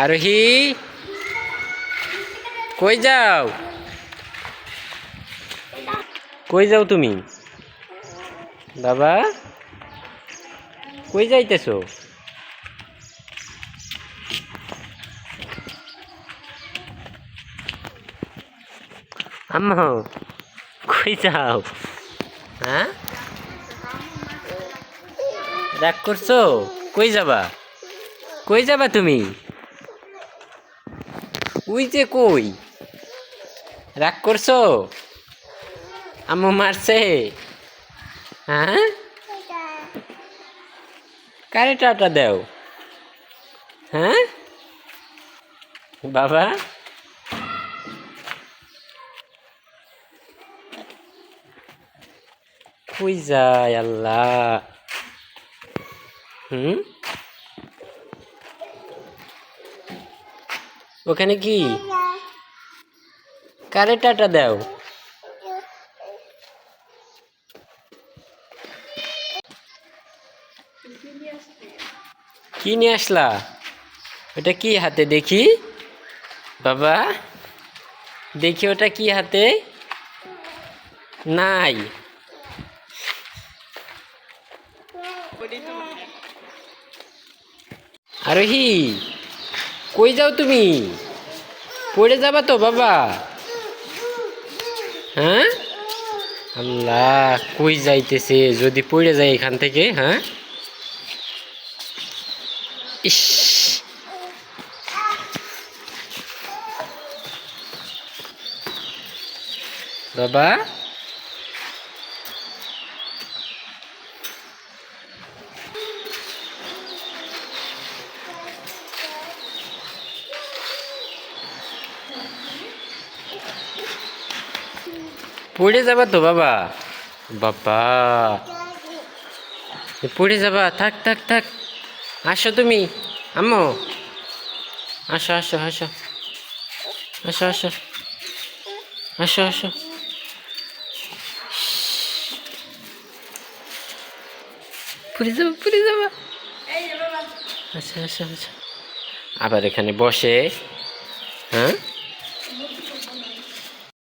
আরোহী, কই যাও? কই যাও তুমি? বাবা, কই যাইতেছো? আম্মা, কই যাও? হ্যাঁ, রাগ করছো? কই যাবা? কই যাবা তুমি? উই যে কই? রাগ করছো? আম্মু মারছে? হ্যাঁ, কারে টাটা দাও? হ্যাঁ বাবা, কই যায় আল্লাহ? হুম, ওখানে কি? কারে টাটা দাও? কি নিয়ে আসলা? ওটা কি হাতে দেখি? বাবা, দেখি ওটা কি হাতে? নাই। আরোহী, কই যাও তুমি? পড়ে যাবা তো বাবা? হ্যাঁ, আল্লাহ, কই যাইতেছে? যদি পড়ে যায় এখান থেকে। হ্যাঁ, ইস, বাবা, পড়ে যাবা তো বাবা? বাবা, পড়ে যাবা? থাক থাক থাক, আসো তুমি। আম্মু, আসো আসো আসো আসো আসো আসো আসো। পড়ে যাবা, পড়ে যাবা। আচ্ছা আচ্ছা আচ্ছা, আবার এখানে বসে। হ্যাঁ,